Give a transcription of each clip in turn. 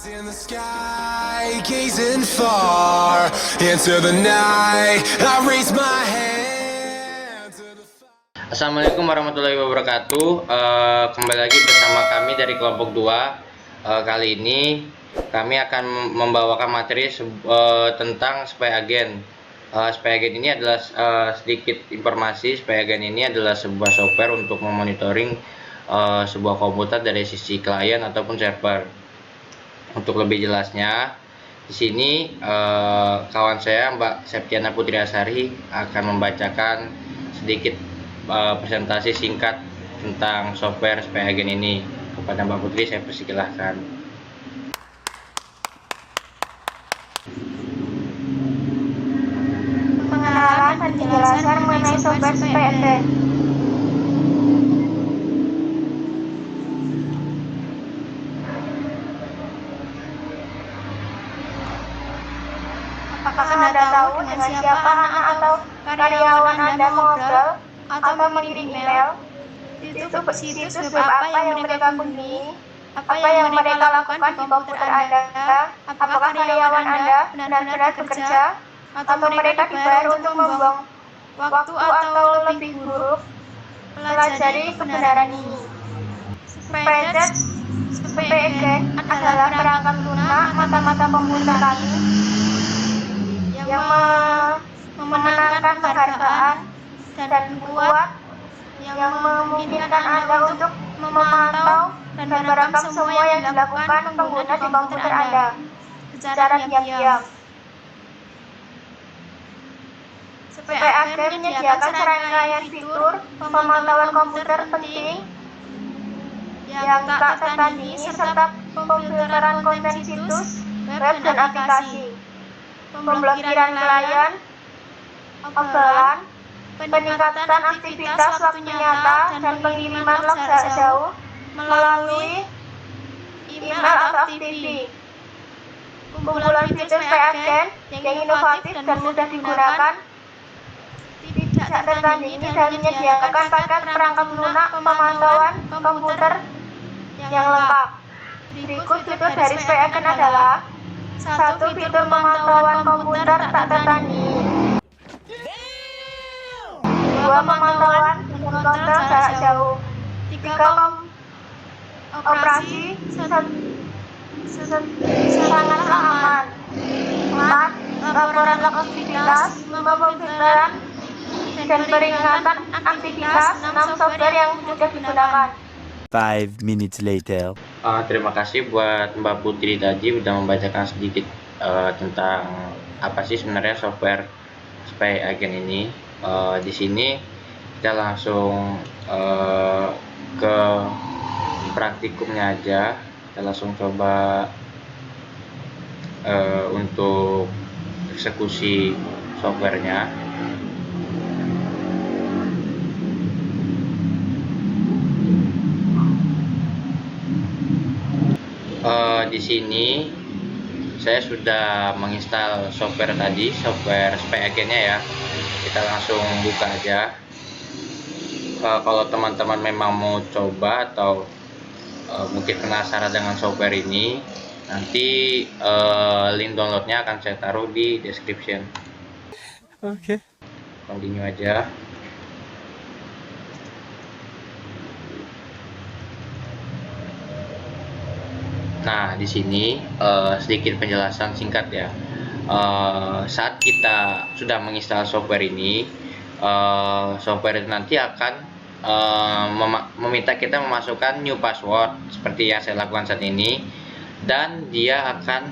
In the sky, gazing far into the night, I raise my hand to the fire. Assalamualaikum warahmatullahi wabarakatuh. Kembali lagi bersama kami dari kelompok 2. Kali ini kami akan membawakan materi tentang spy agent. Spy agent ini adalah sedikit informasi. Spy agent ini adalah sebuah software untuk memonitoring sebuah komputer dari sisi klien ataupun server. Untuk lebih jelasnya, di sini kawan saya Mbak Septiana Putri Asari akan membacakan sedikit presentasi singkat tentang software spy agent ini. Kepada Mbak Putri saya persilahkan. Pengenalan dan penjelasan mengenai software spy agent. Apakah Anda tahu dengan siapa anak atau karyawan Anda mengobrol atau mengirim email? Situs web apa yang mereka kunjungi? Apa yang mereka lakukan di komputer Anda? Apakah karyawan Anda benar-benar bekerja? Atau mereka dibayar untuk membuang waktu atau lebih buruk? Pelajari kebenaran ini. Spy agent adalah perangkat lunak mata-mata komputer kami yang memenangkan penghargaan dan kuat yang memungkinkan Anda untuk memantau dan merekam semua yang dilakukan pengguna di komputer Anda secara diam-diam. Spy agent menyediakan serangkaian fitur pemantauan komputer penting yang tak tertandingi serta pemfilteran konten situs web dan aplikasi, pemblokiran klien, obrolan, peningkatan aktivitas waktu nyata dan pengiriman log jarak jauh melalui email atau FTP. Kumpulan fitur spy agent yang inovatif dan mudah digunakan, tidak tertandingi dan menyediakan paket perangkat lunak pemantauan komputer yang lengkap. Berikut fitur dari spy agent adalah: 1. Fitur pemantauan komputer tak tertandingi. 2. Pemantauan dan kontrol jarak jauh. 3. Operasi sangatlah aman. 4. Laporan log aktivitas. 5. Pemfilteran dan peringatan aktivitas. 6. Software yang mudah digunakan. 5 minutes later. Terima kasih buat Mbak Putri tadi udah membacakan sedikit tentang apa sih sebenarnya software spy agent ini. Di sini kita langsung ke praktikumnya aja. Kita langsung coba untuk eksekusi softwarenya. Di sini saya sudah menginstal software tadi, software spy agentnya ya. Kita langsung buka aja. Kalau teman-teman memang mau coba atau mungkin penasaran dengan software ini, nanti link downloadnya akan saya taruh di description. Oke. Continue aja. Nah, di sini sedikit penjelasan singkat ya. Saat kita sudah menginstal software ini, software itu nanti akan meminta kita memasukkan new password seperti yang saya lakukan saat ini, dan dia akan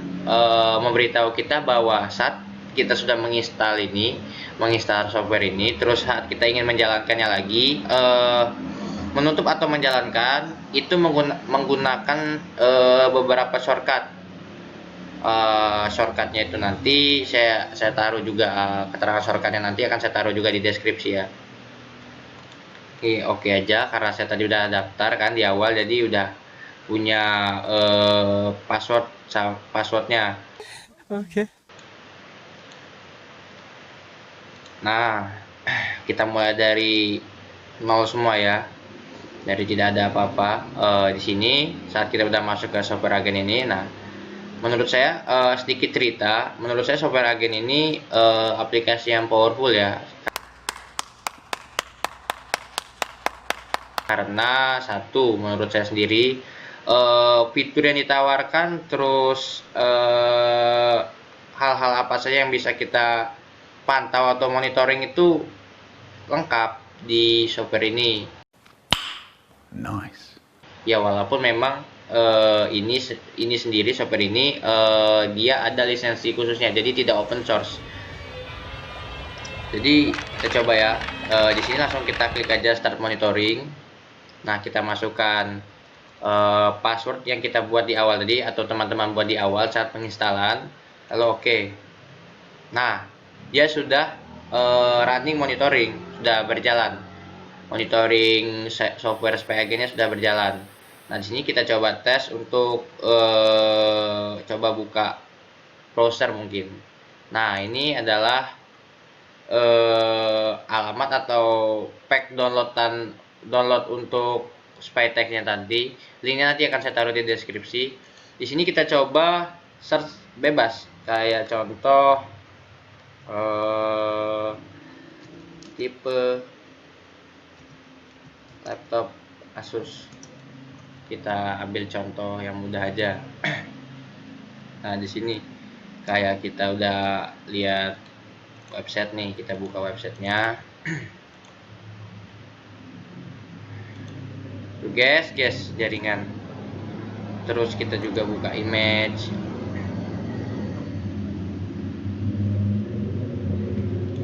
memberitahu kita bahwa saat kita sudah menginstal software ini, terus saat kita ingin menjalankannya lagi, menutup atau menjalankan itu menggunakan beberapa shortcut. Shortcutnya itu nanti saya taruh juga, keterangan shortcutnya nanti akan saya taruh juga di deskripsi ya. Oke aja, karena saya tadi udah daftar kan di awal, jadi udah punya passwordnya. Oke. Nah, kita mulai dari nol semua ya, dari tidak ada apa-apa. Di sini saat kita udah masuk ke software agent ini, nah menurut saya sedikit cerita, menurut saya Software Agent ini aplikasi yang powerful ya, karena satu, menurut saya sendiri fitur yang ditawarkan, terus hal-hal apa saja yang bisa kita pantau atau monitoring itu lengkap di software ini. Nice. Ya walaupun memang ini sendiri software ini dia ada lisensi khususnya, jadi tidak open source. Jadi kita coba ya, di sini langsung kita klik aja start monitoring. Nah, kita masukkan password yang kita buat di awal tadi atau teman-teman buat di awal saat penginstalan, lalu oke. Nah, dia sudah running monitoring, sudah berjalan. Monitoring software SPAG-nya sudah berjalan. Nah, di sini kita coba tes untuk coba buka browser mungkin. Nah, ini adalah alamat atau pack download untuk SpyText-nya tadi. Linknya nanti akan saya taruh di deskripsi. Di sini kita coba search bebas, kayak contoh tipe laptop Asus. Kita ambil contoh yang mudah aja. Nah, di sini kayak kita udah lihat website nih, kita buka websitenya. Tuh guys, jaringan. Terus kita juga buka image.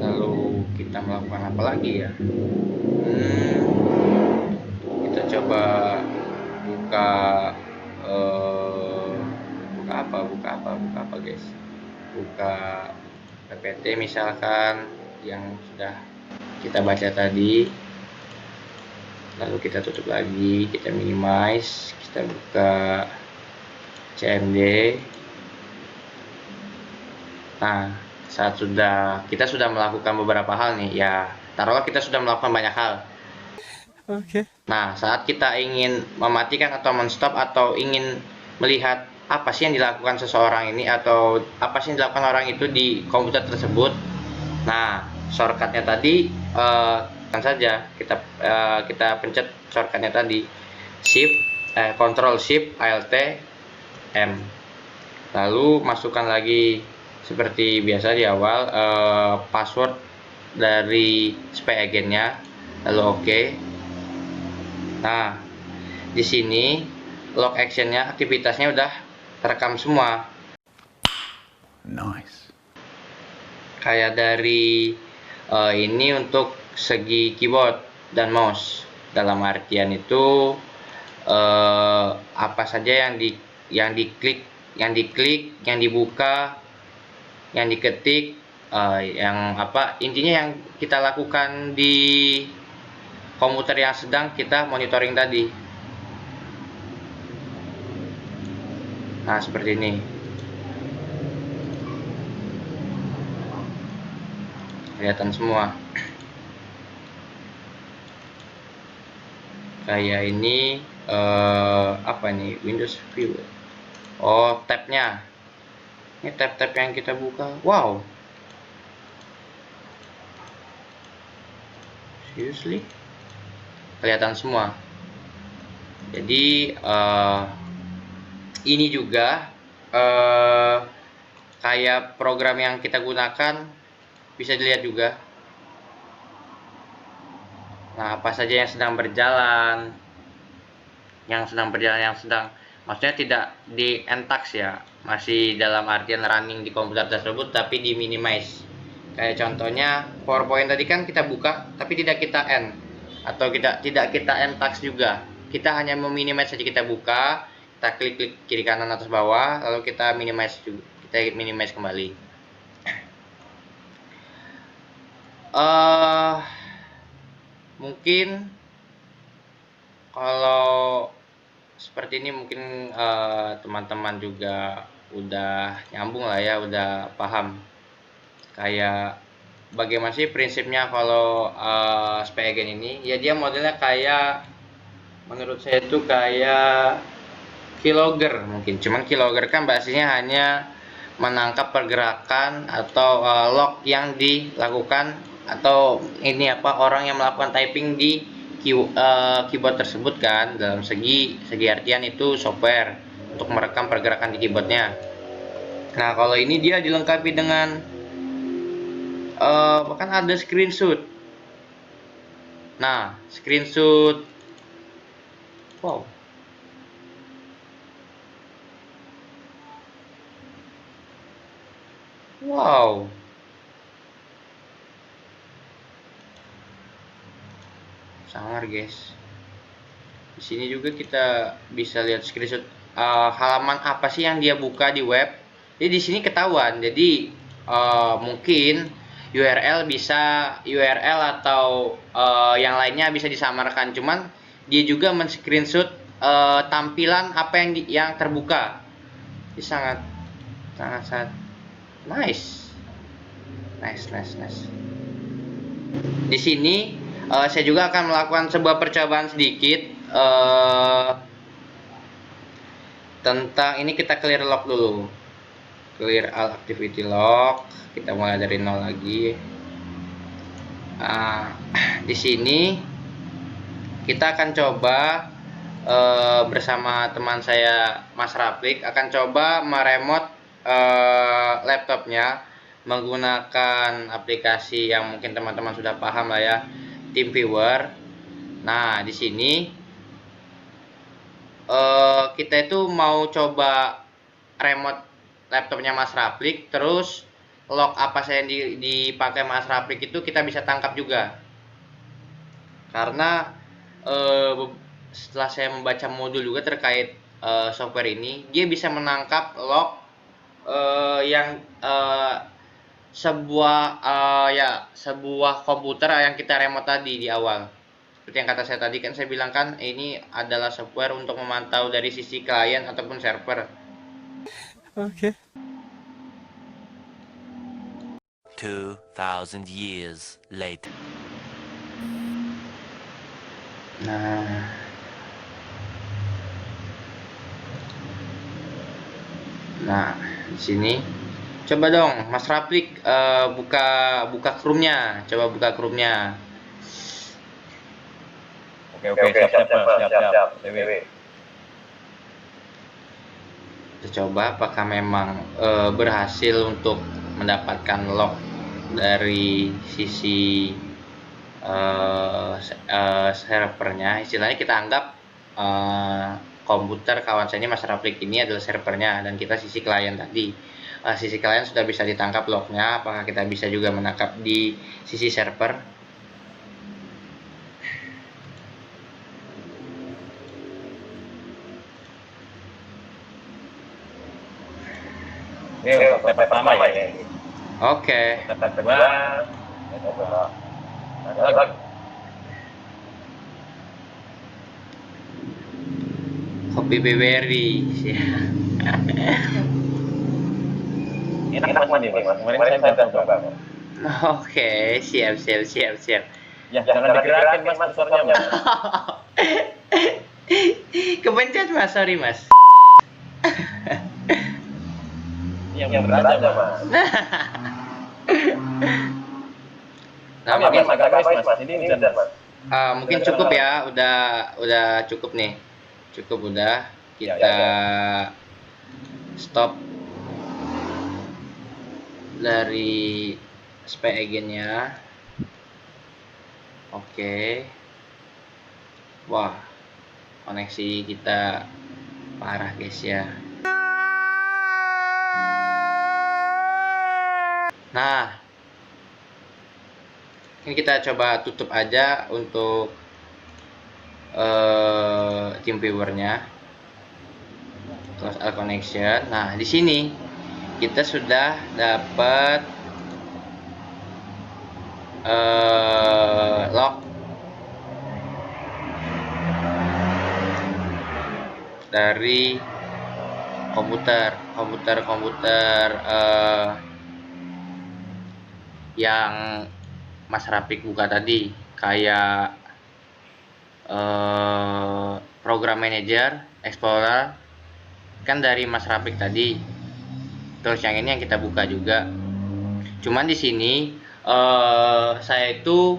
Lalu kita melakukan apa lagi ya? Kita coba buka buka apa guys? Buka PPT misalkan yang sudah kita baca tadi. Lalu kita tutup lagi, kita minimize, kita buka CMD. Nah, saat kita sudah melakukan beberapa hal nih ya, taruhlah kita sudah melakukan banyak hal. Okay. Nah, saat kita ingin mematikan atau menstop atau ingin melihat apa sih yang dilakukan seseorang ini atau apa sih yang dilakukan orang itu di komputer tersebut. Nah, shortcutnya tadi kan saja kita pencet shortcutnya tadi Ctrl Shift Alt M. Lalu masukkan lagi seperti biasa di awal password dari SpyAgent-nya, lalu oke. Nah, di sini log action-nya, aktivitasnya udah terekam semua. Nice. Kayak dari ini untuk segi keyboard dan mouse. Dalam artian itu apa saja yang diklik, yang dibuka, yang diketik, intinya yang kita lakukan di komputer yang sedang kita monitoring tadi. Nah, seperti ini. Kelihatan semua. Kayak ini apa nih, Windows View. Oh, tabnya. Ini tab-tab yang kita buka. Wow. Seriously? Kelihatan semua. Jadi ini juga kayak program yang kita gunakan bisa dilihat juga. Nah, apa saja yang sedang berjalan, maksudnya tidak di entax ya, masih dalam artian running di komputer tersebut, tapi di minimize. Kayak contohnya PowerPoint tadi kan kita buka, tapi tidak kita end atau tidak kita entax juga. Kita hanya meminimize saja, kita buka, kita klik kiri kanan atas bawah, lalu kita minimize juga, kita minimize kembali. Mungkin kalau seperti ini mungkin teman-teman juga udah nyambung lah ya, udah paham kayak bagaimana sih prinsipnya kalau SpyAgent ini. Ya dia modelnya kayak, menurut saya itu kayak keylogger mungkin. Cuman keylogger kan basisnya hanya menangkap pergerakan atau log yang dilakukan atau ini orang yang melakukan typing di keyboard tersebut kan. Dalam segi artian itu software untuk merekam pergerakan di keyboardnya. Nah, kalau ini dia dilengkapi dengan bahkan ada screenshot. Nah, screenshot. Wow. Wow. Sangar, guys. Di sini juga kita bisa lihat screenshot halaman apa sih yang dia buka di web. Jadi di sini ketahuan. Jadi mungkin URL atau yang lainnya bisa disamarkan. Cuman dia juga men-screenshot tampilan apa yang terbuka. Ini sangat nice. Di sini saya juga akan melakukan sebuah percobaan sedikit tentang ini. Kita clear log dulu, clear all activity log. Kita mulai dari nol lagi. Di sini kita akan coba bersama teman saya Mas Raplik akan coba meremote laptopnya menggunakan aplikasi yang mungkin teman-teman sudah paham lah ya, TeamViewer. Nah, di sini kita itu mau coba remote laptopnya Mas Raplik, terus log apa saya yang dipakai Mas Raplik itu kita bisa tangkap juga. Karena setelah saya membaca modul juga terkait software ini, dia bisa menangkap log yang sebuah komputer yang kita remote tadi di awal. Seperti yang kata saya tadi kan, saya bilang kan ini adalah software untuk memantau dari sisi klien ataupun server. Okay. 2000 years later. Nah, di sini coba dong Mas Raplik buka Chrome-nya. Coba buka Chrome-nya. Oke, siap. Kita coba apakah memang berhasil untuk mendapatkan log dari sisi servernya. Istilahnya kita anggap komputer kawan saya ini Mas Raplik ini adalah servernya dan kita sisi klien tadi. Sisi klien sudah bisa ditangkap lognya, apakah kita bisa juga menangkap di sisi server? Ini step pertama ya. Oke. Step kedua. Ada lagi. Kopi BBRI. Enak nih, Mas. Kemarin saya coba. Oke, siap. Ya, jangan digerakin Mas kursornya, Mas. Kepencet Mas, sorry Mas. Yang berat aja, Mas. Nah, mungkin Mas. Ini udah, Mas. mungkin cukup ya, udah cukup nih. Cukup udah. Kita stop dari SPE agentnya. Oke. Wah, koneksi kita parah guys ya. Nah, ini kita coba tutup aja untuk TeamViewer-nya. Close all connection. Nah, di sini kita sudah dapat log dari komputer yang Mas Raplik buka tadi, kayak Program Manager, Explorer, kan dari Mas Rapik tadi. Terus yang ini yang kita buka juga. Cuman di sini saya itu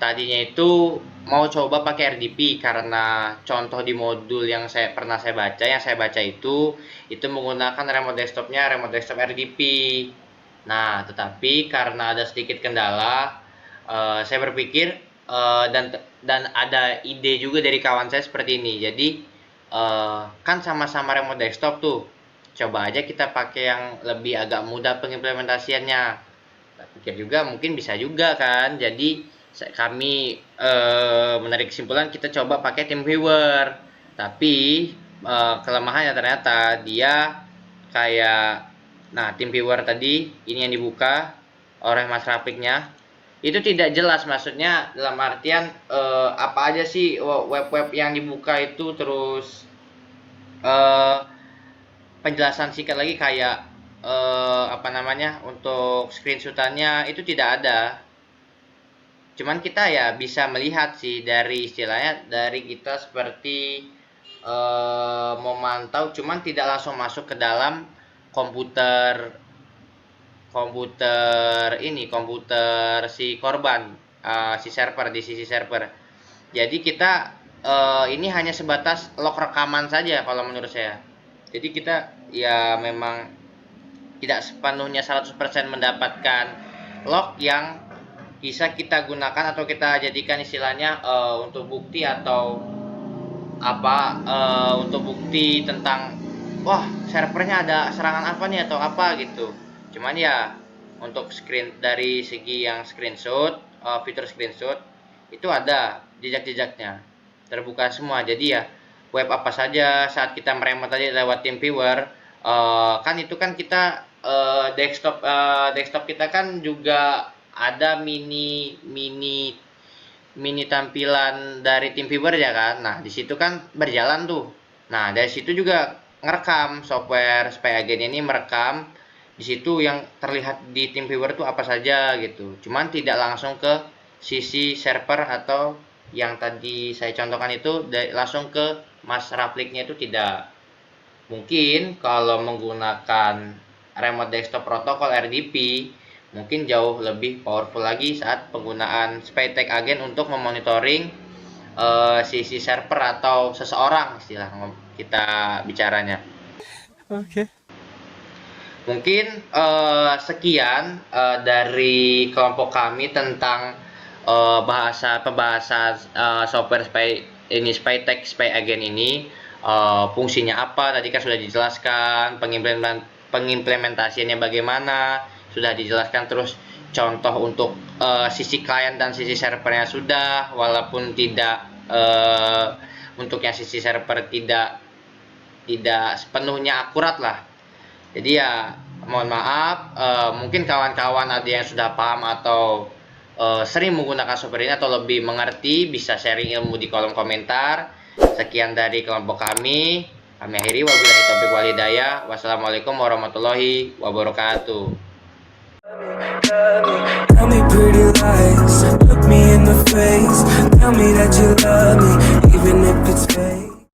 tadinya itu mau coba pakai RDP karena contoh di modul yang saya baca itu menggunakan remote desktop RDP. Nah, tetapi karena ada sedikit kendala, saya berpikir dan ada ide juga dari kawan saya seperti ini. Jadi kan sama-sama remote desktop tuh. Coba aja kita pakai yang lebih agak mudah pengimplementasiannya. Pikir juga mungkin bisa juga kan. Jadi kami menarik kesimpulan kita coba pakai TeamViewer. Tapi kelemahannya ternyata dia kayak TeamViewer tadi ini yang dibuka oleh Mas Rapiknya itu tidak jelas, maksudnya dalam artian apa aja sih web-web yang dibuka itu, terus penjelasan singkat lagi kayak untuk screenshotannya itu tidak ada. Cuman kita ya bisa melihat sih dari istilahnya dari kita seperti memantau, cuman tidak langsung masuk ke dalam komputer si korban, si server di sisi server. Jadi kita ini hanya sebatas log rekaman saja kalau menurut saya. Jadi kita ya memang tidak sepenuhnya 100% mendapatkan log yang bisa kita gunakan atau kita jadikan istilahnya untuk bukti atau untuk bukti tentang wah servernya ada serangan apa nih atau apa gitu. Cuman ya untuk dari segi yang screenshot, fitur screenshot itu ada jejak-jejaknya terbuka semua. Jadi ya web apa saja saat kita meremote tadi lewat TeamViewer, kan itu kan kita desktop kita kan juga ada mini tampilan dari TeamViewer ya kan. Nah di situ kan berjalan tuh. Nah dari situ juga ngerekam, software SpyAgent ini merekam di situ yang terlihat di TeamViewer tuh apa saja gitu. Cuman tidak langsung ke sisi server atau yang tadi saya contohkan itu langsung ke Mas Rapliknya itu tidak. Mungkin kalau menggunakan remote desktop protokol RDP mungkin jauh lebih powerful lagi saat penggunaan SpyAgent untuk memonitoring sisi server atau seseorang, istilah kita bicaranya. Okay. Mungkin sekian dari kelompok kami tentang pembahasan software SpyAgent ini. Fungsinya apa tadi kan sudah dijelaskan, pengimplementasiannya bagaimana sudah dijelaskan, terus contoh untuk sisi klien dan sisi servernya sudah, walaupun tidak untuk yang sisi server tidak sepenuhnya akurat lah. Jadi ya mohon maaf, mungkin kawan-kawan ada yang sudah paham atau sering menggunakan software ini atau lebih mengerti bisa sharing ilmu di kolom komentar. Sekian dari kelompok kami akhiri, wabillahi taufiq wal hidayah. Wassalamualaikum warahmatullahi wabarakatuh. Tell me pretty lies, look me in the face. Tell me that you love me, even if it's fake.